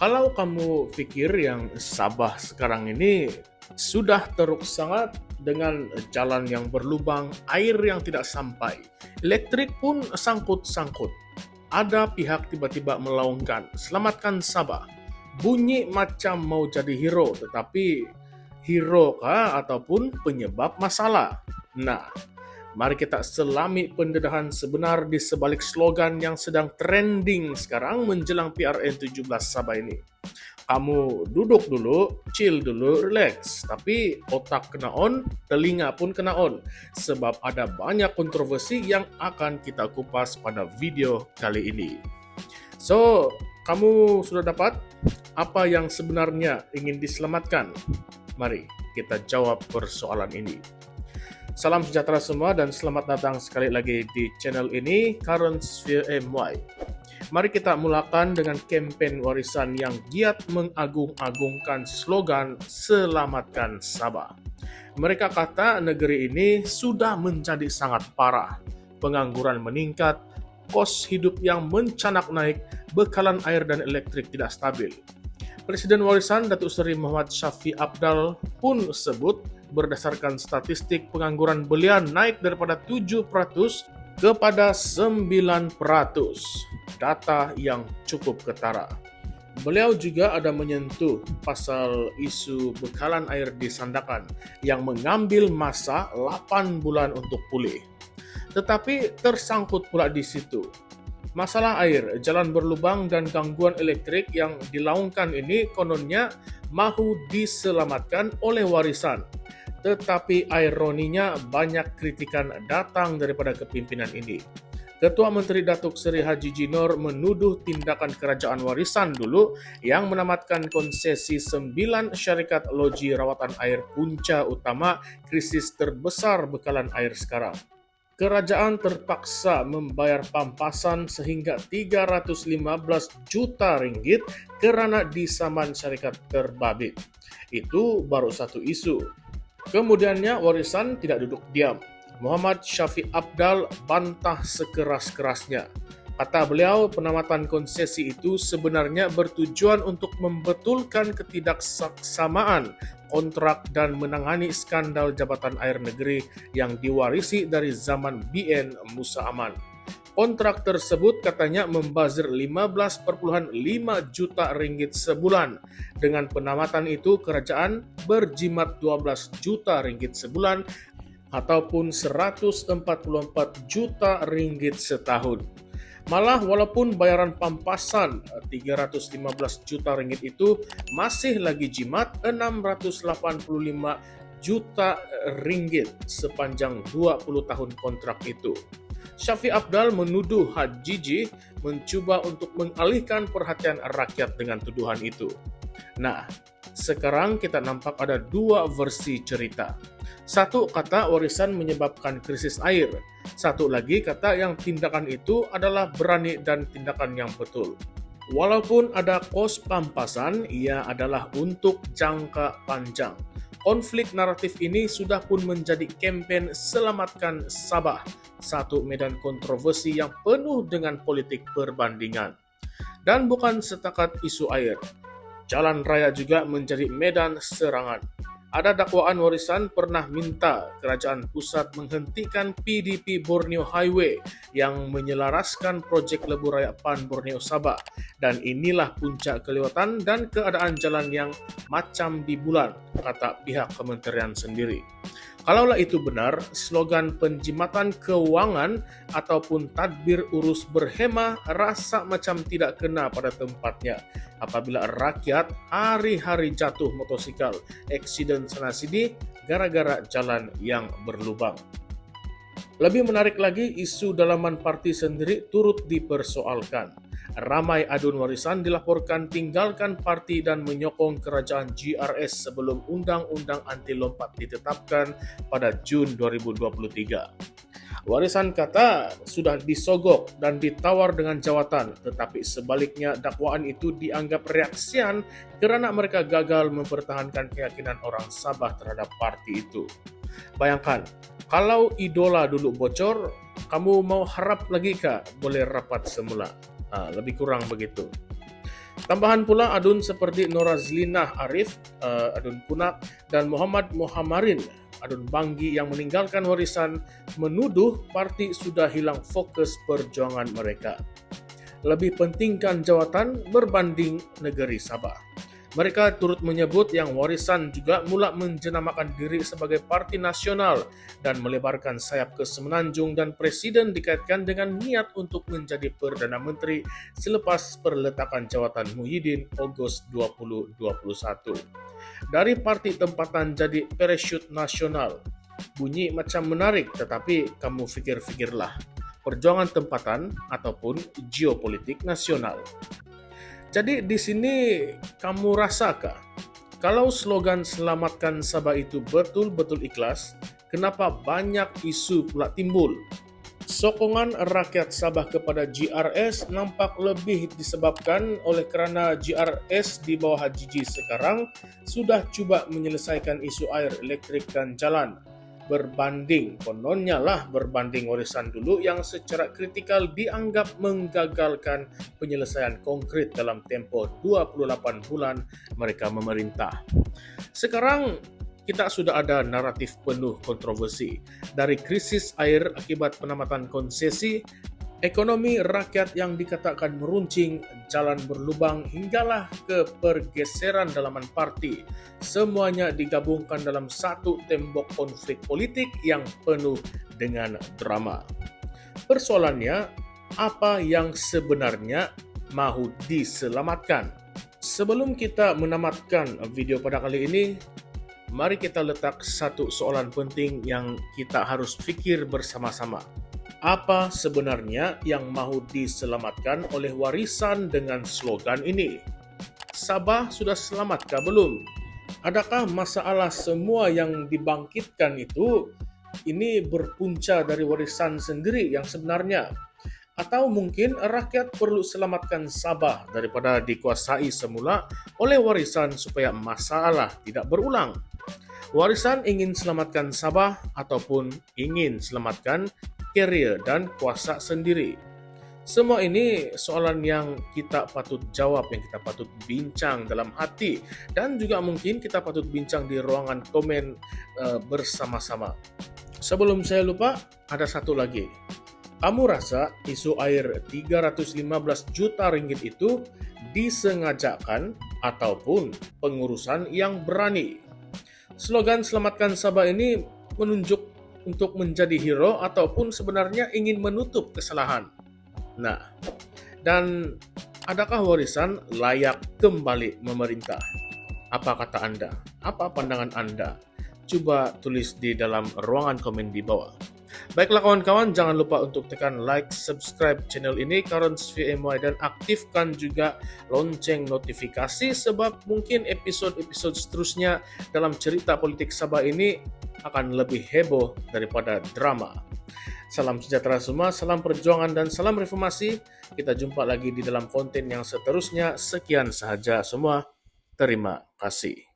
Kalau kamu pikir yang Sabah sekarang ini sudah teruk sangat dengan jalan yang berlubang, air yang tidak sampai, elektrik pun sangkut-sangkut. Ada pihak tiba-tiba melaungkan, selamatkan Sabah. Bunyi macam mau jadi hero, tetapi hero kah ataupun penyebab masalah? Nah, mari kita selami pendedahan sebenar di sebalik slogan yang sedang trending sekarang menjelang PRN 17 Sabah ini. Kamu duduk dulu, chill dulu, relax. Tapi otak kena on, telinga pun kena on. Sebab ada banyak kontroversi yang akan kita kupas pada video kali ini. So, kamu sudah dapat apa yang sebenarnya ingin diselamatkan? Mari kita jawab persoalan ini. Salam sejahtera semua dan selamat datang sekali lagi di channel ini, Current Sphere MY. Mari kita mulakan dengan kampanye warisan yang giat mengagung-agungkan slogan Selamatkan Sabah. Mereka kata negeri ini sudah menjadi sangat parah. Pengangguran meningkat, kos hidup yang mencanak naik, bekalan air dan elektrik tidak stabil. Presiden warisan Datuk Seri Muhammad Syafiee Apdal pun sebut berdasarkan statistik pengangguran belian naik daripada 7% kepada 9%. Data yang cukup ketara. Beliau juga ada menyentuh pasal isu bekalan air di Sandakan yang mengambil masa 8 bulan untuk pulih. Tetapi tersangkut pula di situ. Masalah air, jalan berlubang dan gangguan elektrik yang dilaungkan ini kononnya mahu diselamatkan oleh warisan. Tetapi ironinya banyak kritikan datang daripada kepimpinan ini. Ketua Menteri Datuk Seri Haji Jinor menuduh tindakan kerajaan warisan dulu yang menamatkan konsesi 9 syarikat loji rawatan air punca utama krisis terbesar bekalan air sekarang. Kerajaan terpaksa membayar pampasan sehingga 315 juta ringgit kerana disaman syarikat terbabit. Itu baru satu isu. Kemudiannya warisan tidak duduk diam. Muhammad Syafiee Apdal bantah sekeras-kerasnya. Kata beliau, penamatan konsesi itu sebenarnya bertujuan untuk membetulkan ketidaksamaan kontrak dan menangani skandal jabatan air negeri yang diwarisi dari zaman BN Musa Aman. Kontrak tersebut katanya membazir 15,5 juta ringgit sebulan. Dengan penamatan itu, kerajaan berjimat 12 juta ringgit sebulan ataupun 144 juta ringgit setahun. Malah walaupun bayaran pampasan 315 juta ringgit itu masih lagi jimat 685 juta ringgit sepanjang 20 tahun kontrak itu. Syafiee Apdal menuduh Haji J mencuba untuk mengalihkan perhatian rakyat dengan tuduhan itu. Nah, sekarang kita nampak ada dua versi cerita. Satu kata warisan menyebabkan krisis air. Satu lagi kata yang tindakan itu adalah berani dan tindakan yang betul. Walaupun ada kos pampasan, ia adalah untuk jangka panjang. Konflik naratif ini sudah pun menjadi kampanye Selamatkan Sabah, satu medan kontroversi yang penuh dengan politik perbandingan. Dan bukan setakat isu air, jalan raya juga menjadi medan serangan. Ada dakwaan warisan pernah minta kerajaan pusat menghentikan PDP Borneo Highway yang menyelaraskan projek Lebuh Raya PAN Borneo Sabah. Dan inilah puncak kelewatan dan keadaan jalan yang macam di bulan, kata pihak kementerian sendiri. Kalaulah itu benar, slogan penjimatan keuangan ataupun tadbir urus berhemah rasa macam tidak kena pada tempatnya. Apabila rakyat hari-hari jatuh motosikal, eksiden sana-sini gara-gara jalan yang berlubang. Lebih menarik lagi, isu dalaman parti sendiri turut dipersoalkan. Ramai adun warisan dilaporkan tinggalkan parti dan menyokong kerajaan GRS sebelum Undang-Undang Anti Lompat ditetapkan pada Jun 2023. Warisan kata sudah disogok dan ditawar dengan jawatan, tetapi sebaliknya dakwaan itu dianggap reaksian kerana mereka gagal mempertahankan keyakinan orang Sabah terhadap parti itu. Bayangkan, kalau idola dulu bocor, kamu mau harap lagi kah boleh rapat semula? Lebih kurang begitu. Tambahan pula adun seperti Norazlinah Arif, adun Kunak, dan Muhammad Muhammarin, adun Banggi yang meninggalkan warisan menuduh parti sudah hilang fokus perjuangan mereka. Lebih pentingkan jawatan berbanding negeri Sabah. Mereka turut menyebut yang warisan juga mula menjenamakan diri sebagai parti nasional dan melebarkan sayap ke Semenanjung, dan presiden dikaitkan dengan niat untuk menjadi Perdana Menteri selepas perletakan jawatan Muhyiddin Ogos 2021. Dari parti tempatan jadi parachute nasional. Bunyi macam menarik, tetapi kamu fikir-fikirlah. Perjuangan tempatan ataupun geopolitik nasional. Jadi di sini kamu rasakah kalau slogan selamatkan Sabah itu betul-betul ikhlas, kenapa banyak isu pula timbul? Sokongan rakyat Sabah kepada GRS nampak lebih disebabkan oleh kerana GRS di bawah Haji sekarang sudah cuba menyelesaikan isu air, elektrik dan jalan. Kononnya berbanding warisan dulu yang secara kritikal dianggap menggagalkan penyelesaian konkret dalam tempoh 28 bulan mereka memerintah. Sekarang kita sudah ada naratif penuh kontroversi, dari krisis air akibat penamatan konsesi, ekonomi rakyat yang dikatakan meruncing, jalan berlubang, hinggalah ke pergeseran dalaman parti. Semuanya digabungkan dalam satu tembok konflik politik yang penuh dengan drama. Persoalannya, apa yang sebenarnya mahu diselamatkan? Sebelum kita menamatkan video pada kali ini, mari kita letak satu soalan penting yang kita harus fikir bersama-sama. Apa sebenarnya yang mahu diselamatkan oleh warisan dengan slogan ini? Sabah sudah selamatkah belum? Adakah masalah semua yang dibangkitkan itu ini berpunca dari warisan sendiri yang sebenarnya? Atau mungkin rakyat perlu selamatkan Sabah daripada dikuasai semula oleh warisan supaya masalah tidak berulang? Warisan ingin selamatkan Sabah ataupun ingin selamatkan karier dan kuasa sendiri? Semua ini soalan yang kita patut jawab, yang kita patut bincang dalam hati, dan juga mungkin kita patut bincang di ruangan komen bersama-sama. Sebelum saya lupa, ada satu lagi. Kamu rasa isu air 315 juta ringgit itu disengajakan ataupun pengurusan yang berani? Slogan Selamatkan Sabah ini menunjuk untuk menjadi hero ataupun sebenarnya ingin menutup kesalahan. Nah, dan adakah warisan layak kembali memerintah? Apa kata Anda? Apa pandangan Anda? Coba tulis di dalam ruangan komen di bawah. Baiklah kawan-kawan, jangan lupa untuk tekan like, subscribe channel ini Karons VMY, dan aktifkan juga lonceng notifikasi sebab mungkin episode-episode seterusnya dalam cerita politik Sabah ini akan lebih heboh daripada drama. Salam sejahtera semua, salam perjuangan dan salam reformasi. Kita jumpa lagi di dalam konten yang seterusnya. Sekian sahaja semua. Terima kasih.